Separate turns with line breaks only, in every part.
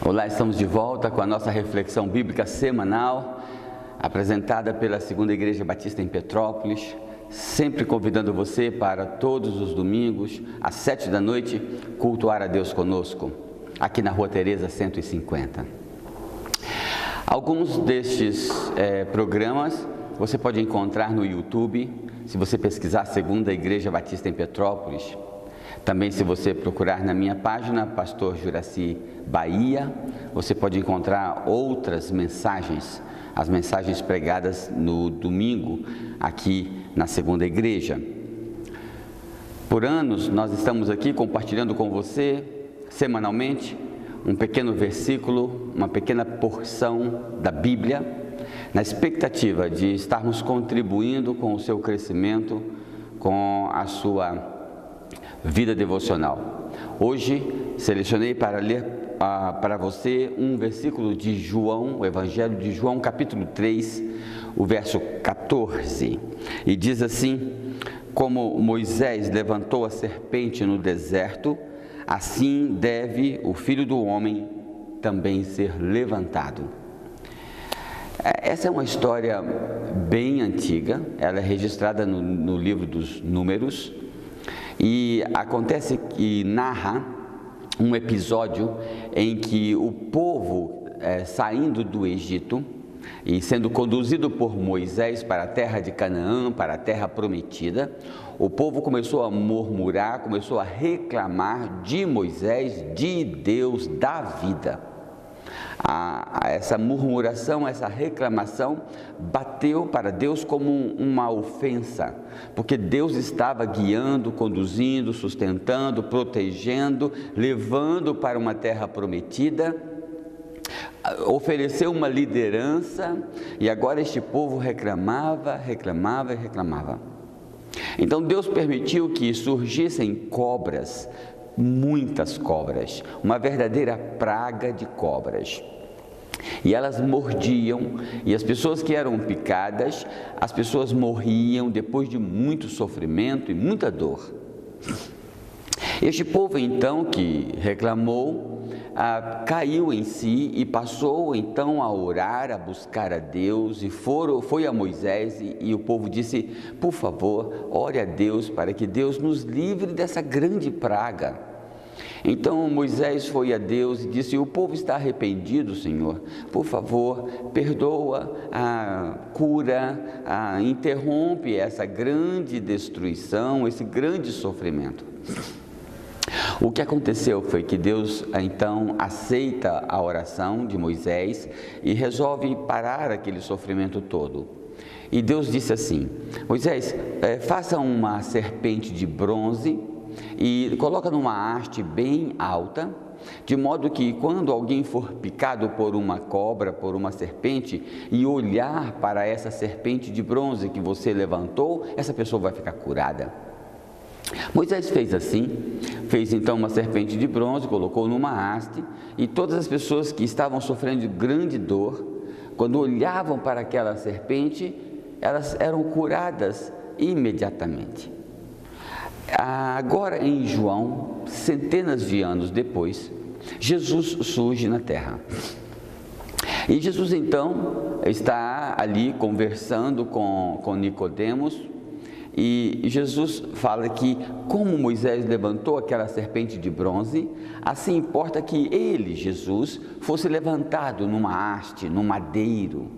Olá, estamos de volta com a nossa reflexão bíblica semanal, apresentada pela Segunda Igreja Batista em Petrópolis, sempre convidando você para todos os domingos, às 7 da noite, cultuar a Deus conosco, aqui na Rua Teresa 150. Alguns destes programas você pode encontrar no YouTube, se você pesquisar Segunda Igreja Batista em Petrópolis. Também, se você procurar na minha página, Pastor Juraci Bahia, você pode encontrar outras mensagens, as mensagens pregadas no domingo, aqui na Segunda Igreja. Por anos, nós estamos aqui compartilhando com você, semanalmente, um pequeno versículo, uma pequena porção da Bíblia, na expectativa de estarmos contribuindo com o seu crescimento, com a sua vida devocional. Hoje selecionei para ler para você um versículo de João, o Evangelho de João, capítulo 3, o verso 14, e diz assim: como Moisés levantou a serpente no deserto, assim deve o Filho do Homem também ser levantado. Essa é uma história bem antiga, ela é registrada no livro dos Números, e acontece que narra um episódio em que o povo saindo do Egito e sendo conduzido por Moisés para a terra de Canaã, para a terra prometida, o povo começou a murmurar, começou a reclamar de Moisés, de Deus, da vida. Essa murmuração, essa reclamação bateu para Deus como uma ofensa, porque Deus estava guiando, conduzindo, sustentando, protegendo, levando para uma terra prometida, ofereceu uma liderança, e agora este povo reclamava. Então Deus permitiu que surgissem cobras, muitas cobras, uma verdadeira praga de cobras. E elas mordiam, e as pessoas que eram picadas, as pessoas morriam depois de muito sofrimento e muita dor. Este povo então que reclamou, caiu em si e passou então a orar, a buscar a Deus, e foi a Moisés e o povo disse: por favor, ore a Deus para que Deus nos livre dessa grande praga. Então Moisés foi a Deus e disse: o povo está arrependido, Senhor, por favor, perdoa, cura, interrompe essa grande destruição, esse grande sofrimento. O que aconteceu foi que Deus então aceita a oração de Moisés e resolve parar aquele sofrimento todo. E Deus disse assim: Moisés, faça uma serpente de bronze e coloca numa haste bem alta, de modo que quando alguém for picado por uma cobra, por uma serpente, e olhar para essa serpente de bronze que você levantou, essa pessoa vai ficar curada. Moisés fez assim, fez então uma serpente de bronze, colocou numa haste, e todas as pessoas que estavam sofrendo de grande dor, quando olhavam para aquela serpente, elas eram curadas imediatamente. Agora em João, centenas de anos depois, Jesus surge na terra. E Jesus então está ali conversando com Nicodemos, e Jesus fala que como Moisés levantou aquela serpente de bronze, assim importa que ele, Jesus, fosse levantado numa haste, num madeiro,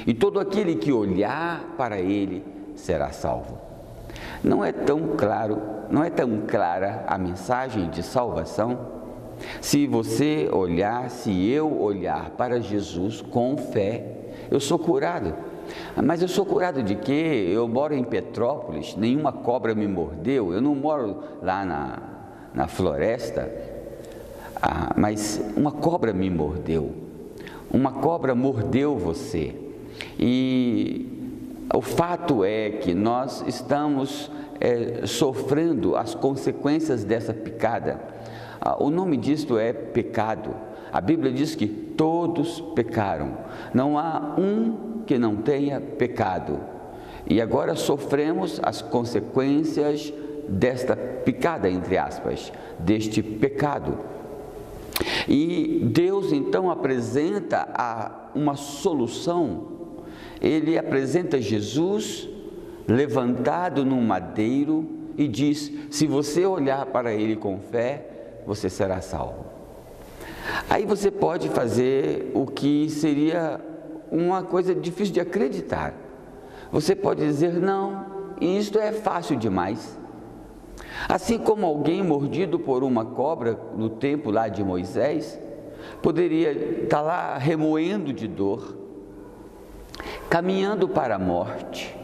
e todo aquele que olhar para ele será salvo. Não é tão clara a mensagem de salvação? Se você olhar, se eu olhar para Jesus com fé, eu sou curado. Mas eu sou curado de quê? Eu moro em Petrópolis, nenhuma cobra me mordeu, eu não moro lá na floresta, mas uma cobra me mordeu, uma cobra mordeu você. E o fato é que nós estamos sofrendo as consequências dessa picada. O nome disto é pecado. A Bíblia diz que todos pecaram, não há um que não tenha pecado. E agora sofremos as consequências desta picada, entre aspas, deste pecado. E Deus então apresenta uma solução. Ele apresenta Jesus levantado num madeiro e diz: se você olhar para ele com fé, você será salvo. Aí você pode fazer o que seria uma coisa difícil de acreditar. Você pode dizer: não, isto é fácil demais. Assim como alguém mordido por uma cobra no tempo lá de Moisés, poderia estar lá remoendo de dor, caminhando para a morte,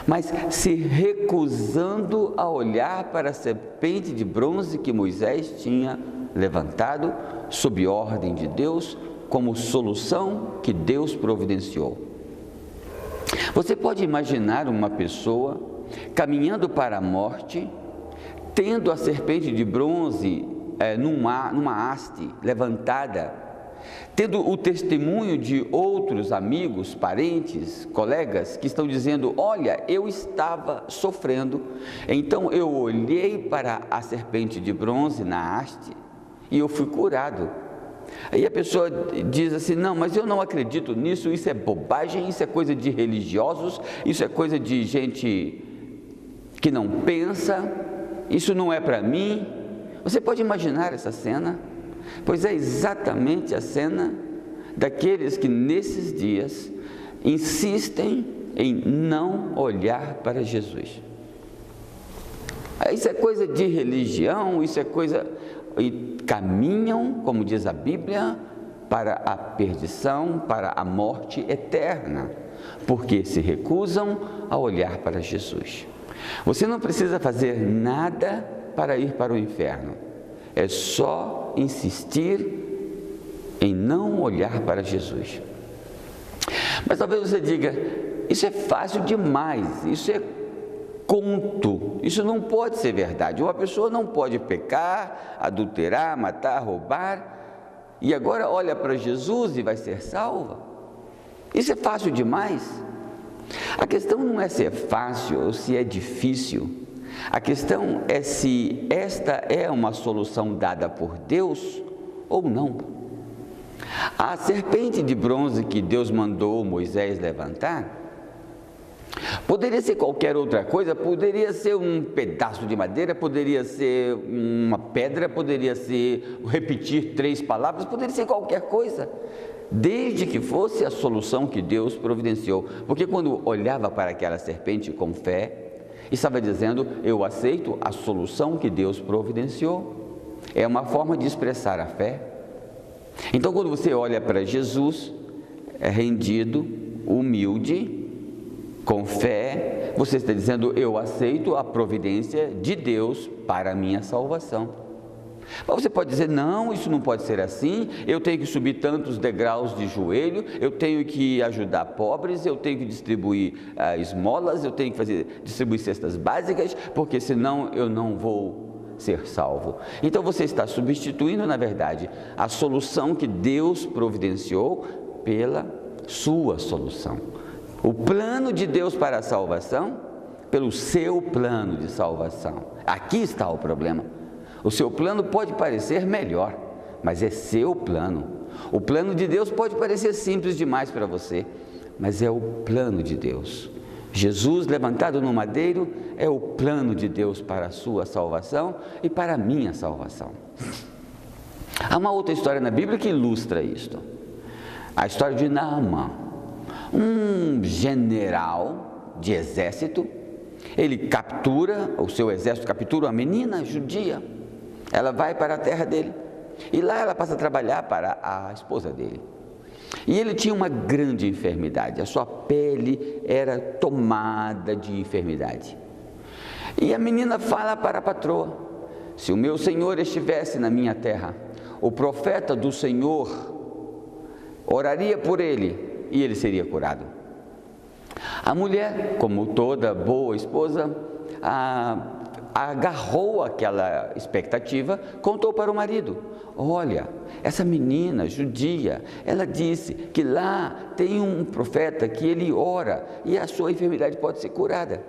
mas se recusando a olhar para a serpente de bronze que Moisés tinha levantado sob ordem de Deus, como solução que Deus providenciou. Você pode imaginar uma pessoa caminhando para a morte, tendo a serpente de bronze numa haste levantada, tendo o testemunho de outros amigos, parentes, colegas que estão dizendo: olha, eu estava sofrendo, então eu olhei para a serpente de bronze na haste e eu fui curado. Aí a pessoa diz assim: não, mas eu não acredito nisso, isso é bobagem, isso é coisa de religiosos, isso é coisa de gente que não pensa, isso não é para mim. Você pode imaginar essa cena? Pois é exatamente a cena daqueles que nesses dias insistem em não olhar para Jesus. Isso é coisa de religião, isso é coisa... e caminham, como diz a Bíblia, para a perdição, para a morte eterna, porque se recusam a olhar para Jesus. Você não precisa fazer nada para ir para o inferno, é só insistir em não olhar para Jesus. Mas talvez você diga: isso é fácil demais, isso é conto, isso não pode ser verdade. Uma pessoa não pode pecar, adulterar, matar, roubar, e agora olha para Jesus e vai ser salva. Isso é fácil demais. A questão não é se é fácil ou se é difícil, a questão é se esta é uma solução dada por Deus ou não. A serpente de bronze que Deus mandou Moisés levantar poderia ser qualquer outra coisa, poderia ser um pedaço de madeira, poderia ser uma pedra, poderia ser repetir 3 palavras, poderia ser qualquer coisa, desde que fosse a solução que Deus providenciou. Porque quando olhava para aquela serpente com fé, estava dizendo: eu aceito a solução que Deus providenciou. É uma forma de expressar a fé. Então, quando você olha para Jesus, rendido, humilde, com fé, você está dizendo: eu aceito a providência de Deus para a minha salvação. Mas você pode dizer: não, isso não pode ser assim, eu tenho que subir tantos degraus de joelho, eu tenho que ajudar pobres, eu tenho que distribuir esmolas, eu tenho que distribuir cestas básicas, porque senão eu não vou ser salvo. Então você está substituindo, na verdade, a solução que Deus providenciou pela sua solução. O plano de Deus para a salvação, pelo seu plano de salvação. Aqui está o problema. O seu plano pode parecer melhor, mas é seu plano. O plano de Deus pode parecer simples demais para você, mas é o plano de Deus. Jesus levantado no madeiro é o plano de Deus para a sua salvação e para a minha salvação. Há uma outra história na Bíblia que ilustra isto. A história de Naamã, um general de exército. Ele captura, o seu exército captura uma menina judia. Ela vai para a terra dele e lá ela passa a trabalhar para a esposa dele. E ele tinha uma grande enfermidade, a sua pele era tomada de enfermidade. E a menina fala para a patroa: se o meu senhor estivesse na minha terra, o profeta do Senhor oraria por ele e ele seria curado. A mulher, como toda boa esposa, agarrou aquela expectativa, contou para o marido: olha, essa menina judia, ela disse que lá tem um profeta que ele ora e a sua enfermidade pode ser curada.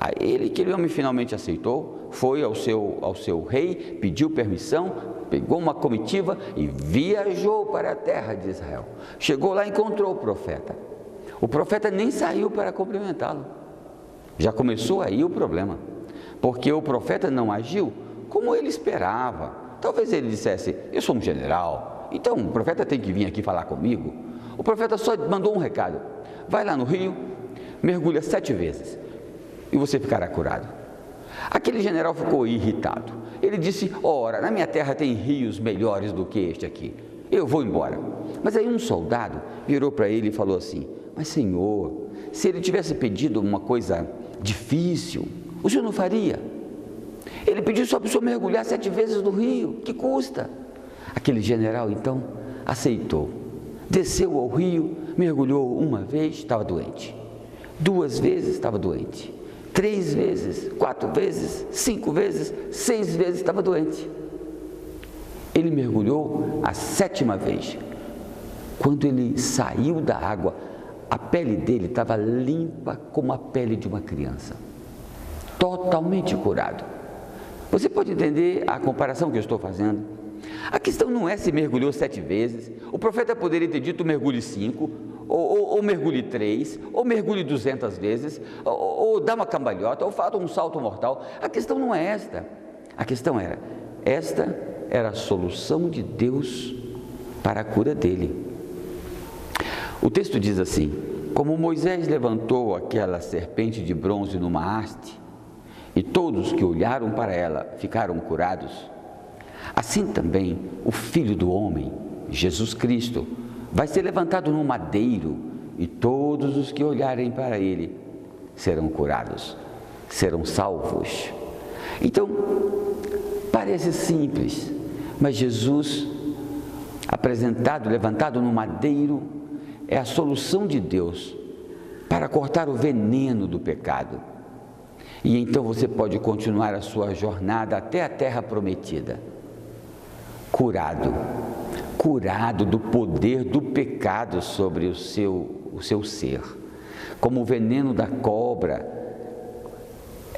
Aquele homem finalmente aceitou, foi ao seu rei, pediu permissão, pegou uma comitiva e viajou para a terra de Israel. Chegou lá e encontrou o profeta. O profeta nem saiu para cumprimentá-lo. Já começou aí o problema, porque o profeta não agiu como ele esperava. Talvez ele dissesse: eu sou um general, então o profeta tem que vir aqui falar comigo. O profeta só mandou um recado: vai lá no rio, mergulha 7 vezes e você ficará curado. Aquele general ficou irritado. Ele disse: ora, na minha terra tem rios melhores do que este aqui, eu vou embora. Mas aí um soldado virou para ele e falou assim: mas Senhor, se ele tivesse pedido uma coisa difícil, o senhor não faria? Ele pediu só para o senhor mergulhar 7 vezes no rio, que custa? Aquele general então aceitou, desceu ao rio, mergulhou 1 vez, estava doente, 2 vezes estava doente, 3 vezes, 4 vezes, 5 vezes, 6 vezes estava doente. Ele mergulhou a 7ª vez. Quando ele saiu da água, a pele dele estava limpa como a pele de uma criança, totalmente curado. Você pode entender a comparação que eu estou fazendo? A questão não é se mergulhou 7 vezes. O profeta poderia ter dito: mergulhe 5, ou mergulhe 3, ou mergulhe 200 vezes, ou dá uma cambalhota, ou faça um salto mortal. A questão não é esta. A questão esta era a solução de Deus para a cura dele. O texto diz assim: como Moisés levantou aquela serpente de bronze numa haste, e todos que olharam para ela ficaram curados, assim também o Filho do Homem, Jesus Cristo, vai ser levantado num madeiro, e todos os que olharem para ele serão curados, serão salvos. Então, parece simples, mas Jesus, levantado no madeiro, é a solução de Deus para cortar o veneno do pecado. E então você pode continuar a sua jornada até a terra prometida, curado do poder do pecado sobre o seu ser. Como o veneno da cobra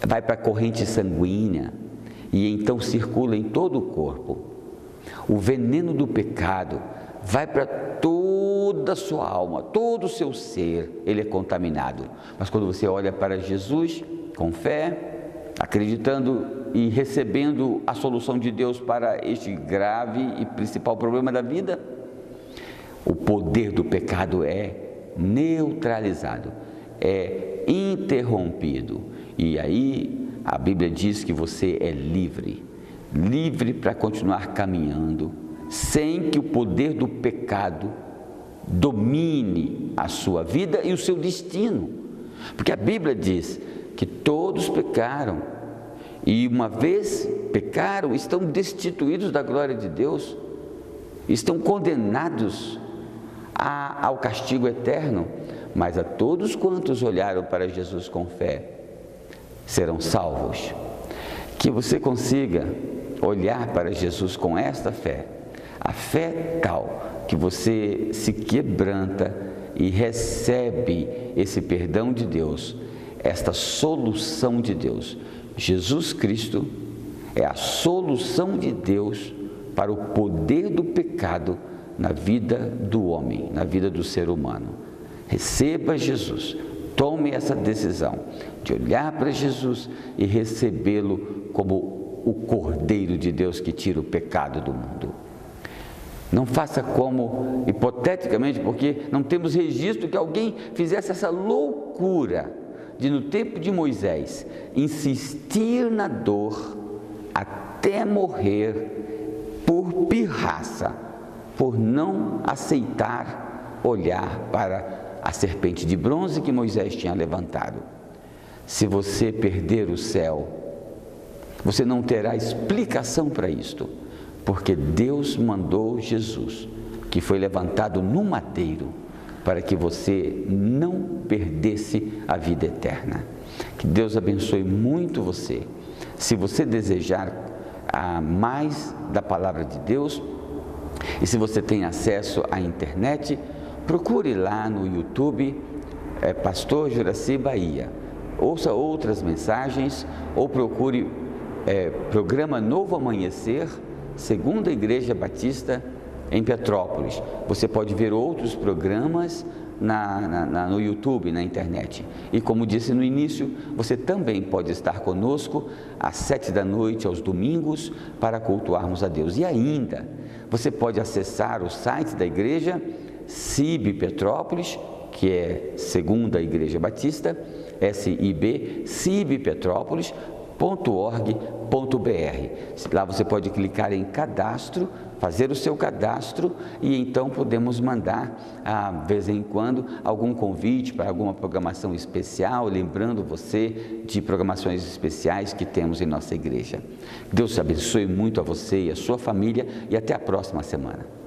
vai para a corrente sanguínea e então circula em todo o corpo, o veneno do pecado vai para toda a sua alma, todo o seu ser, ele é contaminado. Mas quando você olha para Jesus com fé, acreditando e recebendo a solução de Deus para este grave e principal problema da vida, o poder do pecado é neutralizado, é interrompido. E aí a Bíblia diz que você é livre para continuar caminhando, sem que o poder do pecado domine a sua vida e o seu destino. Porque a Bíblia diz que todos pecaram, e uma vez pecaram, estão destituídos da glória de Deus, estão condenados ao castigo eterno. Mas a todos quantos olharam para Jesus com fé, serão salvos. Que você consiga olhar para Jesus com esta fé, a fé tal que você se quebranta e recebe esse perdão de Deus, esta solução de Deus. Jesus Cristo é a solução de Deus para o poder do pecado na vida do homem, na vida do ser humano. Receba Jesus, tome essa decisão de olhar para Jesus e recebê-lo como o Cordeiro de Deus que tira o pecado do mundo. Não faça como, hipoteticamente, porque não temos registro que alguém fizesse essa loucura de, no tempo de Moisés, insistir na dor até morrer por pirraça, por não aceitar olhar para a serpente de bronze que Moisés tinha levantado. Se você perder o céu, você não terá explicação para isto, porque Deus mandou Jesus, que foi levantado no madeiro, para que você não perdesse a vida eterna. Que Deus abençoe muito você. Se você desejar mais da palavra de Deus, e se você tem acesso à internet, procure lá no YouTube, Pastor Juraci Bahia. ouça outras mensagens ou procure programa Novo Amanhecer, Segunda Igreja Batista em Petrópolis. Você pode ver outros programas no YouTube, na internet. E como disse no início, você também pode estar conosco às 7 da noite, aos domingos, para cultuarmos a Deus. E ainda, você pode acessar o site da igreja, SIB Petrópolis, que é Segunda Igreja Batista, SIB, sibpetrópolis.org.br. Lá você pode clicar em cadastro, fazer o seu cadastro e então podemos mandar, de vez em quando, algum convite para alguma programação especial, lembrando você de programações especiais que temos em nossa igreja. Deus abençoe muito a você e a sua família e até a próxima semana.